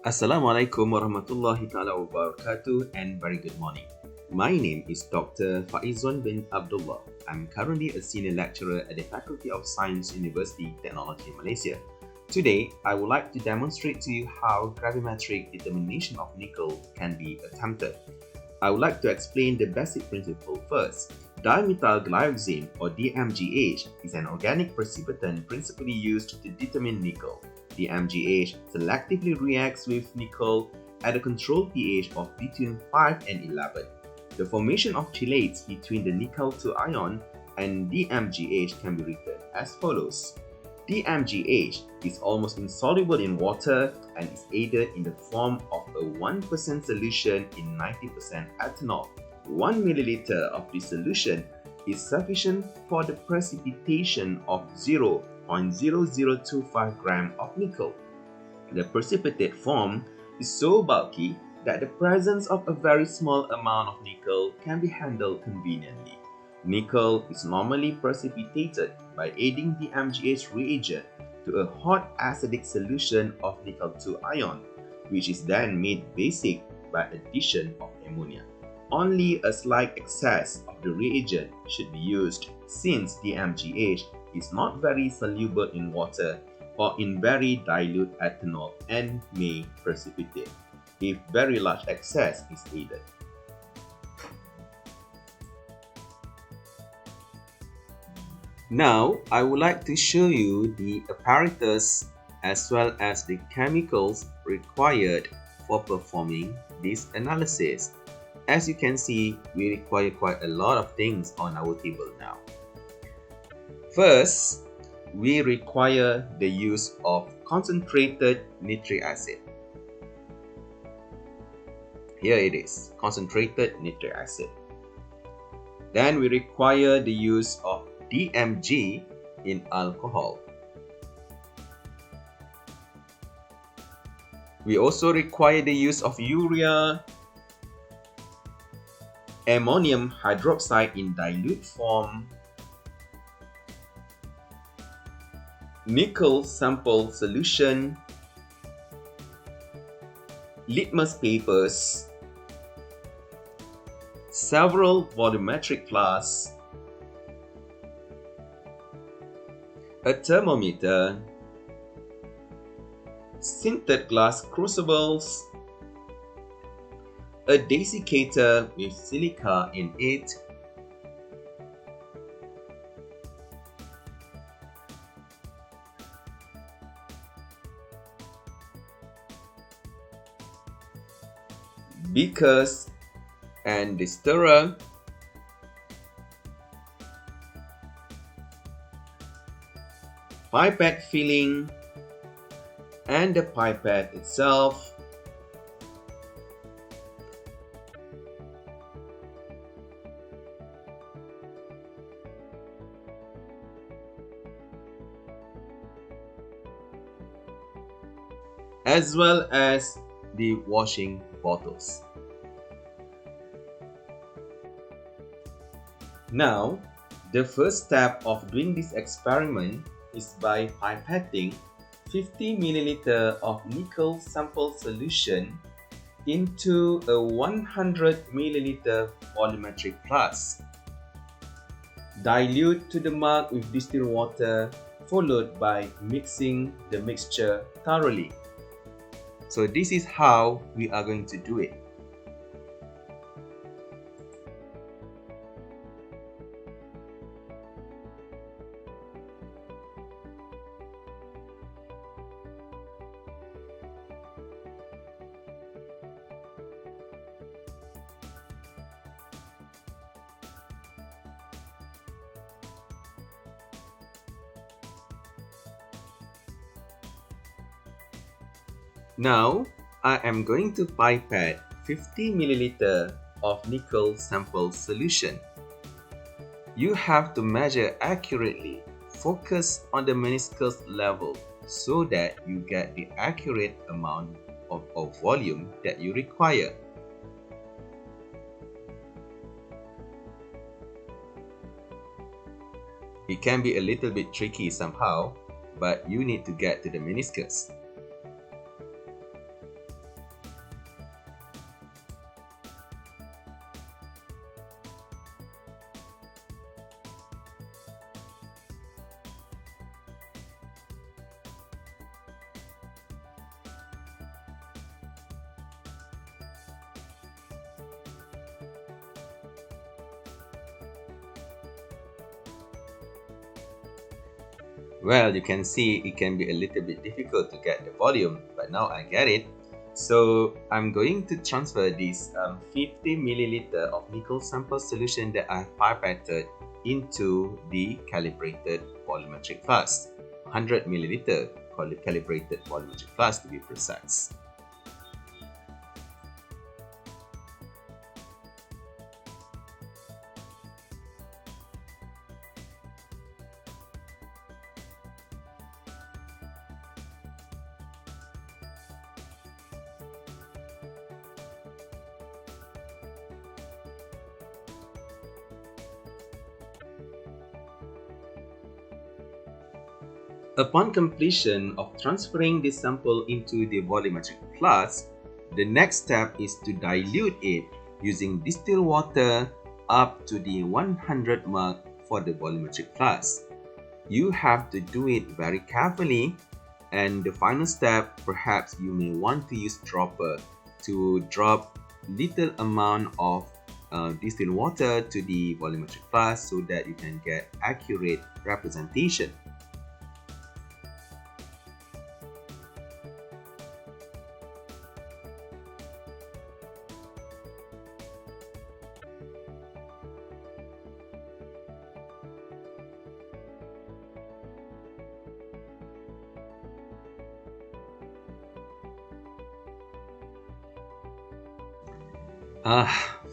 Assalamualaikum warahmatullahi taala wabarakatuh and very good morning. My name is Dr. Faizon bin Abdullah. I'm currently a senior lecturer at the Faculty of Science, University Technology, Malaysia. Today, I would like to demonstrate to you how gravimetric determination of nickel can be attempted. I would like to explain the basic principle first. Dimethylglyoxime or DMGH is an organic precipitant principally used to determine nickel. DMGH selectively reacts with nickel at a controlled pH of between 5 and 11. The formation of chelates between the nickel-2 ion and DMGH can be written as follows. DMGH is almost insoluble in water and is aided in the form of a 1% solution in 90% ethanol. 1 milliliter of this solution is sufficient for the precipitation of 0.0025 gram of nickel. The precipitate form is so bulky that the presence of a very small amount of nickel can be handled conveniently. Nickel is normally precipitated by adding the MgH reagent to a hot acidic solution of nickel-2 ion, which is then made basic by addition of ammonia. Only a slight excess of the reagent should be used since the MgH is not very soluble in water or in very dilute ethanol and may precipitate if very large excess is added. Now, I would like to show you the apparatus as well as the chemicals required for performing this analysis. As you can see, we require quite a lot of things on our table now. First, we require the use of concentrated nitric acid. Here it is, concentrated nitric acid. Then we require the use of DMG in alcohol. We also require the use of urea, ammonium hydroxide in dilute form, nickel sample solution, litmus papers, several volumetric flasks, a thermometer, sintered glass crucibles, a desiccator with silica in it, beakers and the stirrer, pipette filling and the pipette itself, as well as the washing bottles. Now, the first step of doing this experiment is by pipetting 50 ml of nickel sample solution into a 100 ml volumetric flask. Dilute to the mark with distilled water, followed by mixing the mixture thoroughly. So this is how we are going to do it. Now, I am going to pipette 50 ml of nickel sample solution. You have to measure accurately, focus on the meniscus level so that you get the accurate amount of volume that you require. It can be a little bit tricky somehow, but you need to get to the meniscus. Well, you can see it can be a little bit difficult to get the volume, but now I get it. So I'm going to transfer this 50 milliliter of nickel sample solution that I've pipetted into the calibrated volumetric flask. 100 milliliter calibrated volumetric flask to be precise. Upon completion of transferring the sample into the volumetric flask, the next step is to dilute it using distilled water up to the 100 mark for the volumetric flask. You have to do it very carefully, and the final step, perhaps you may want to use dropper to drop little amount of distilled water to the volumetric flask so that you can get accurate representation.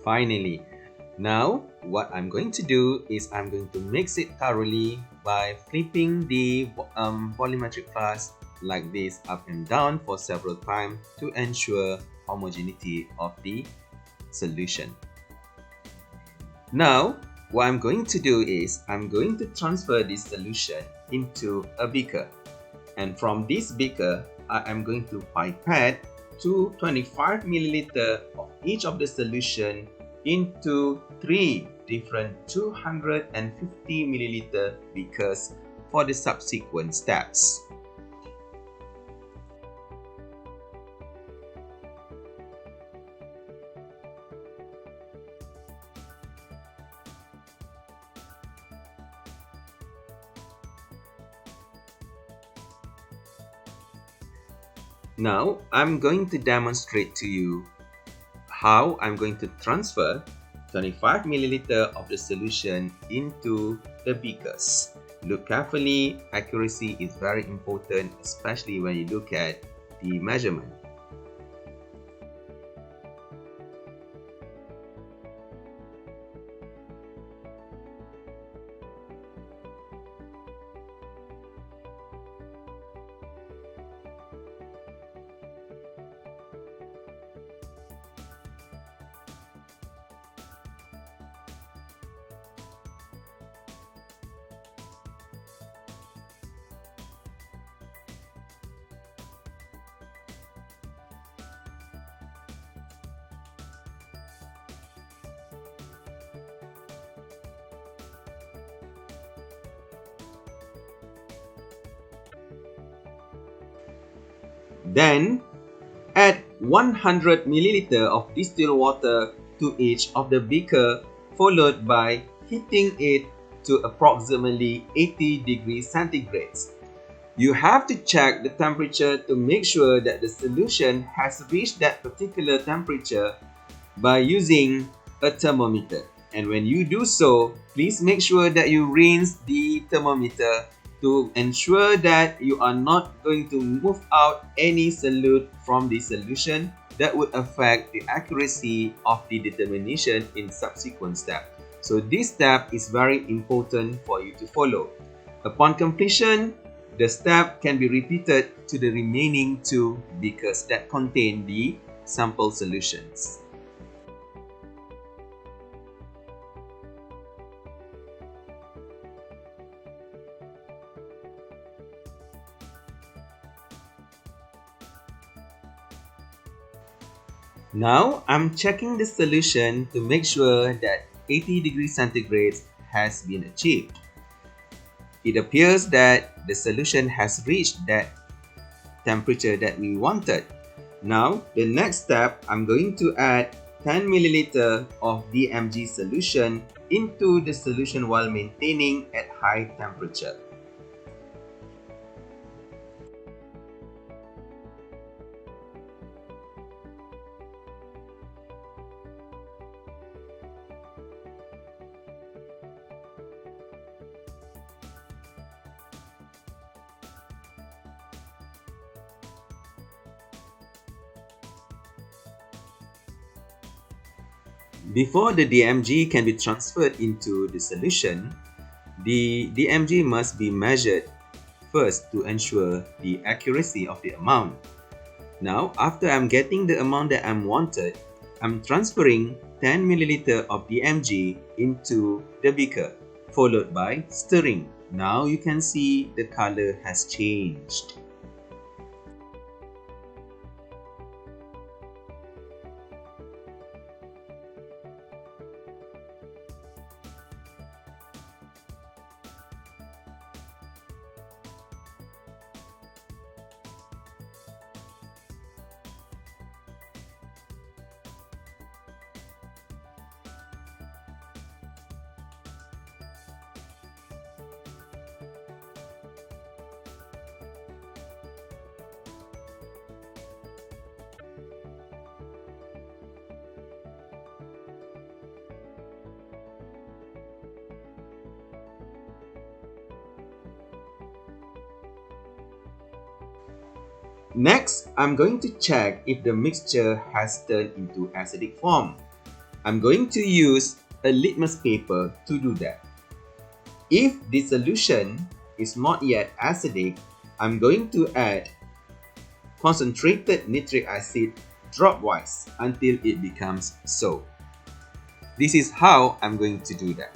Finally. Now, what I'm going to do is I'm going to mix it thoroughly by flipping the volumetric flask like this up and down for several times to ensure homogeneity of the solution. Now, what I'm going to do is I'm going to transfer this solution into a beaker. And from this beaker, I am going to pipette 25 milliliter of each of the solution into 3 different 250 milliliter beakers for the subsequent steps. Now, I'm going to demonstrate to you how I'm going to transfer 25 milliliter of the solution into the beakers. Look carefully, accuracy is very important, especially when you look at the measurement. Then, add 100 milliliter of distilled water to each of the beaker, followed by heating it to approximately 80 degrees centigrade. You have to check the temperature to make sure that the solution has reached that particular temperature by using a thermometer. And when you do so, please make sure that you rinse the thermometer to ensure that you are not going to move out any solute from the solution that would affect the accuracy of the determination in subsequent steps. So this step is very important for you to follow. Upon completion, the step can be repeated to the remaining 2 beakers that contain the sample solutions. Now, I'm checking the solution to make sure that 80 degrees centigrade has been achieved. It appears that the solution has reached that temperature that we wanted. Now, the next step, I'm going to add 10 milliliter of DMG solution into the solution while maintaining at high temperature. Before the DMG can be transferred into the solution, the DMG must be measured first to ensure the accuracy of the amount. Now, after I'm getting the amount that I'm wanted, I'm transferring 10 ml of DMG into the beaker, followed by stirring. Now you can see the color has changed. Next, I'm going to check if the mixture has turned into acidic form. I'm going to use a litmus paper to do that. If the solution is not yet acidic, I'm going to add concentrated nitric acid dropwise until it becomes so. This is how I'm going to do that.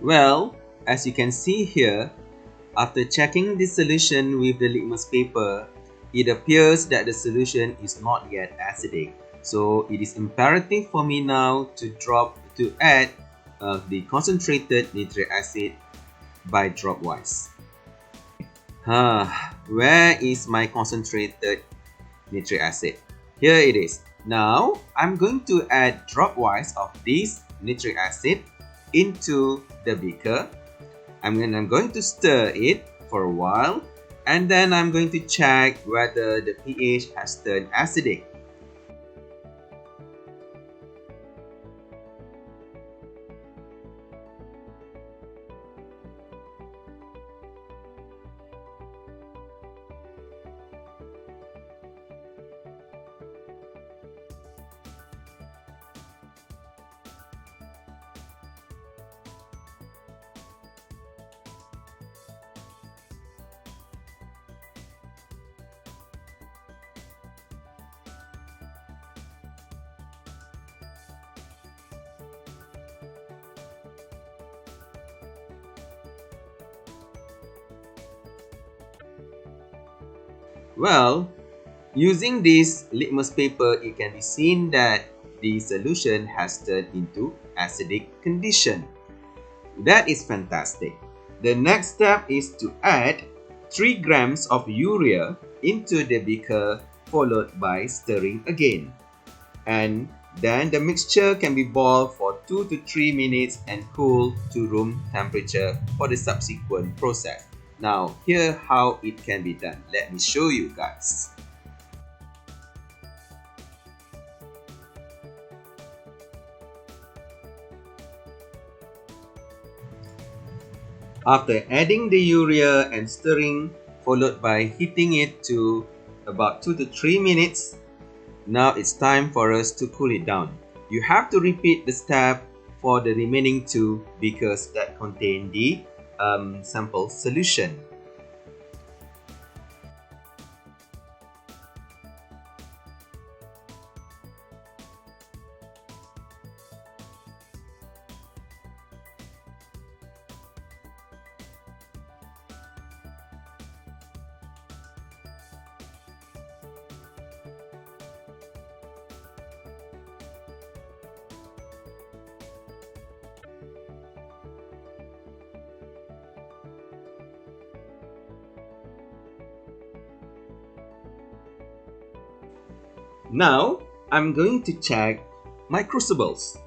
Well, as you can see here, after checking the solution with the litmus paper, it appears that the solution is not yet acidic. So it is imperative for me now to add the concentrated nitric acid by dropwise. Where is my concentrated nitric acid? Here it is. Now, I'm going to add dropwise of this nitric acid into the beaker. I'm going to stir it for a while, and then I'm going to check whether the pH has turned acidic. Well, using this litmus paper, it can be seen that the solution has turned into acidic condition. That is fantastic. The next step is to add 3 grams of urea into the beaker, followed by stirring again. And then the mixture can be boiled for 2 to 3 minutes and cool to room temperature for the subsequent process. Now, here how it can be done. Let me show you guys. After adding the urea and stirring, followed by heating it to about 2 to 3 minutes, now it's time for us to cool it down. You have to repeat the step for the remaining 2 beakers that contain the sample solution. Now, I'm going to check my crucibles.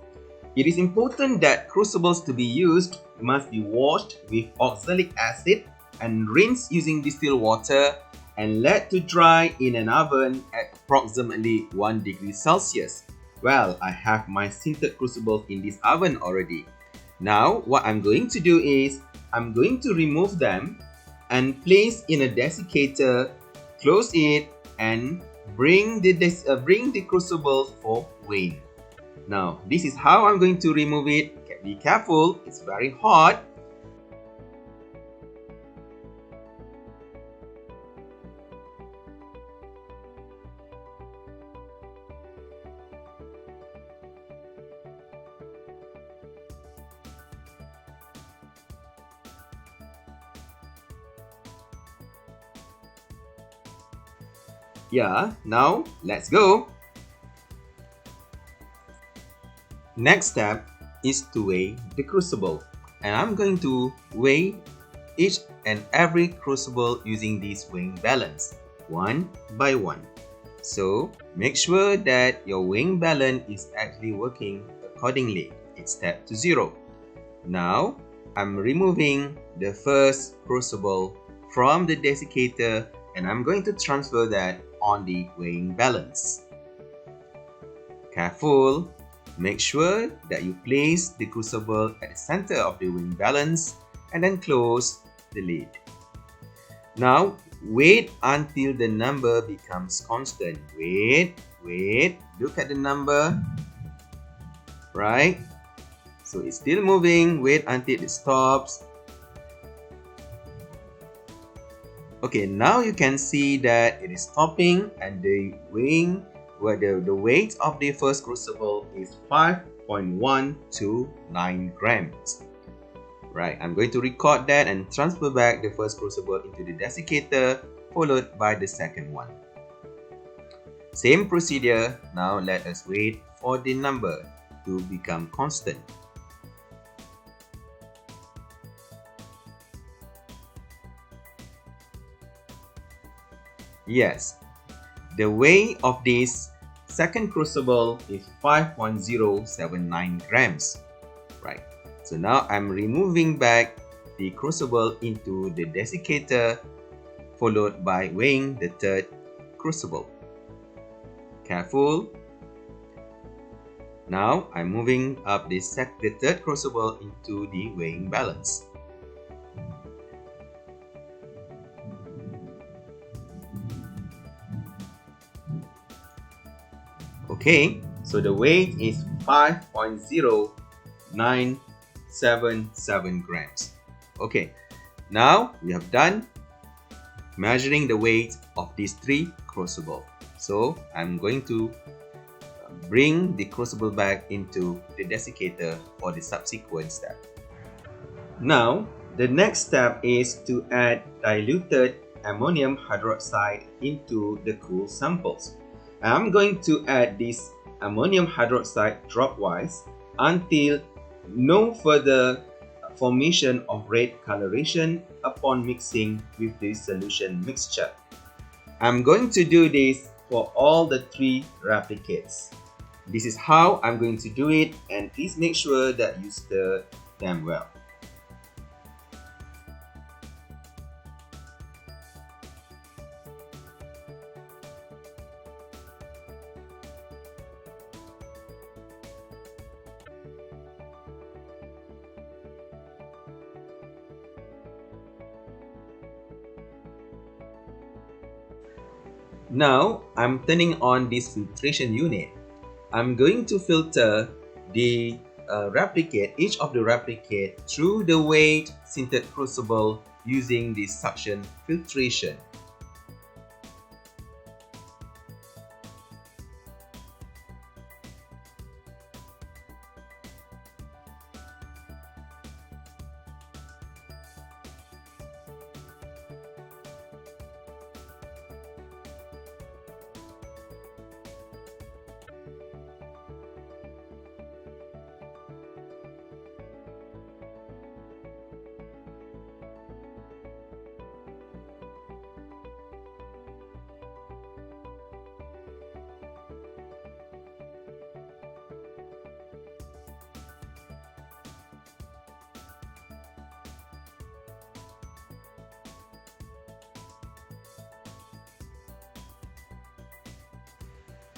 It is important that crucibles to be used must be washed with oxalic acid and rinsed using distilled water and let to dry in an oven at approximately 1 degree Celsius. Well, I have my sintered crucibles in this oven already. Now, what I'm going to do is, I'm going to remove them and place in a desiccator, close it, and bring the crucible for weighing. Now, this is how I'm going to remove it. Be careful, it's very hot. Yeah, now let's go. Next step is to weigh the crucible, and I'm going to weigh each and every crucible using this weighing balance, one by one. So make sure that your weighing balance is actually working accordingly. It's set to 0. Now I'm removing the first crucible from the desiccator, and I'm going to transfer that on the weighing balance. Careful, make sure that you place the crucible at the center of the weighing balance and then close the lid. Now wait until the number becomes constant. Wait, look at the number, right? So it's still moving. Wait until it stops. Okay, now you can see that it is stopping, and the weighing, the weight of the first crucible is 5.129 grams. Right, I'm going to record that and transfer back the first crucible into the desiccator, followed by the second one. Same procedure. Now let us wait for the number to become constant. Yes, the weight of this second crucible is 5.079 grams. Right, so now I'm removing back the crucible into the desiccator, followed by weighing the third crucible. Careful. Now I'm moving up the third crucible into the weighing balance. Okay, so the weight is 5.0977 grams. Okay, now we have done measuring the weight of these 3 crucibles. So I'm going to bring the crucible back into the desiccator for the subsequent step. Now, the next step is to add diluted ammonium hydroxide into the cool samples. I'm going to add this ammonium hydroxide dropwise until no further formation of red coloration upon mixing with the solution mixture. I'm going to do this for all the 3 replicates. This is how I'm going to do it, and please make sure that you stir them well. Now, I'm turning on this filtration unit. I'm going to filter the each of the replicate through the weight sintered crucible using the suction filtration.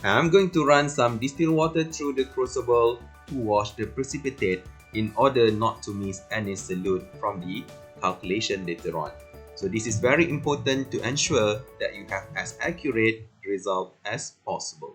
I'm going to run some distilled water through the crucible to wash the precipitate in order not to miss any solute from the calculation later on. So this is very important to ensure that you have as accurate result as possible.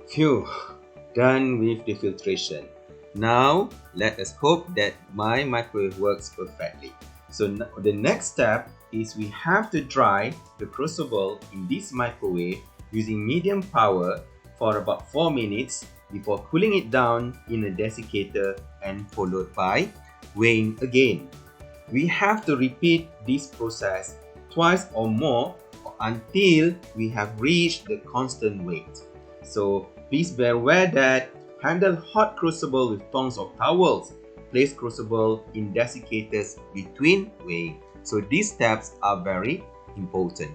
Phew, done with the filtration. Now, let us hope that my microwave works perfectly. So the next step is we have to dry the crucible in this microwave using medium power for about 4 minutes before cooling it down in a desiccator and followed by weighing again. We have to repeat this process twice or more until we have reached the constant weight. So please be aware that handle hot crucible with tongs or towels. Place crucible in desiccators between weighing. So these steps are very important.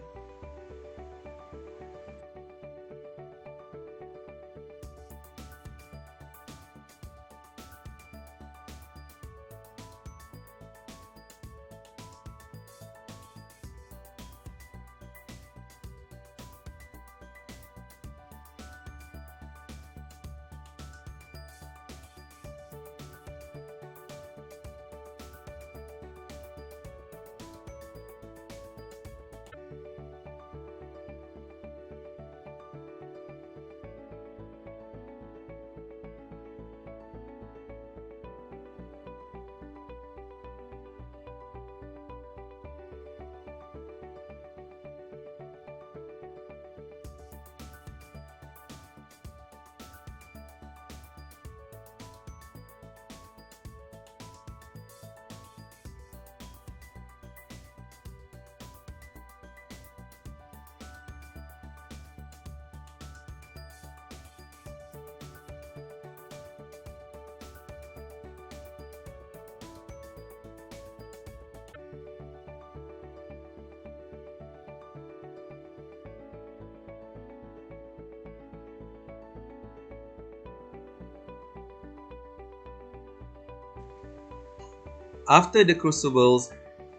After the crucibles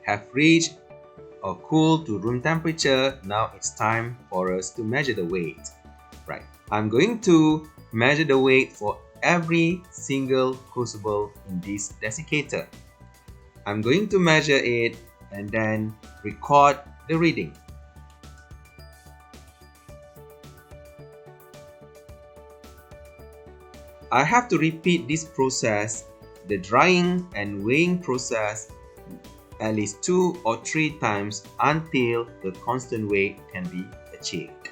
have reached or cooled to room temperature, now it's time for us to measure the weight. Right, I'm going to measure the weight for every single crucible in this desiccator. I'm going to measure it and then record the reading. I have to repeat this process, the drying and weighing process, at least 2 or 3 times until the constant weight can be achieved.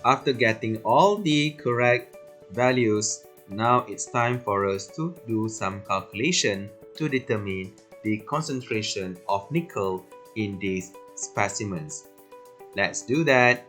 After getting all the correct values, now it's time for us to do some calculation to determine the concentration of nickel in these specimens. Let's do that.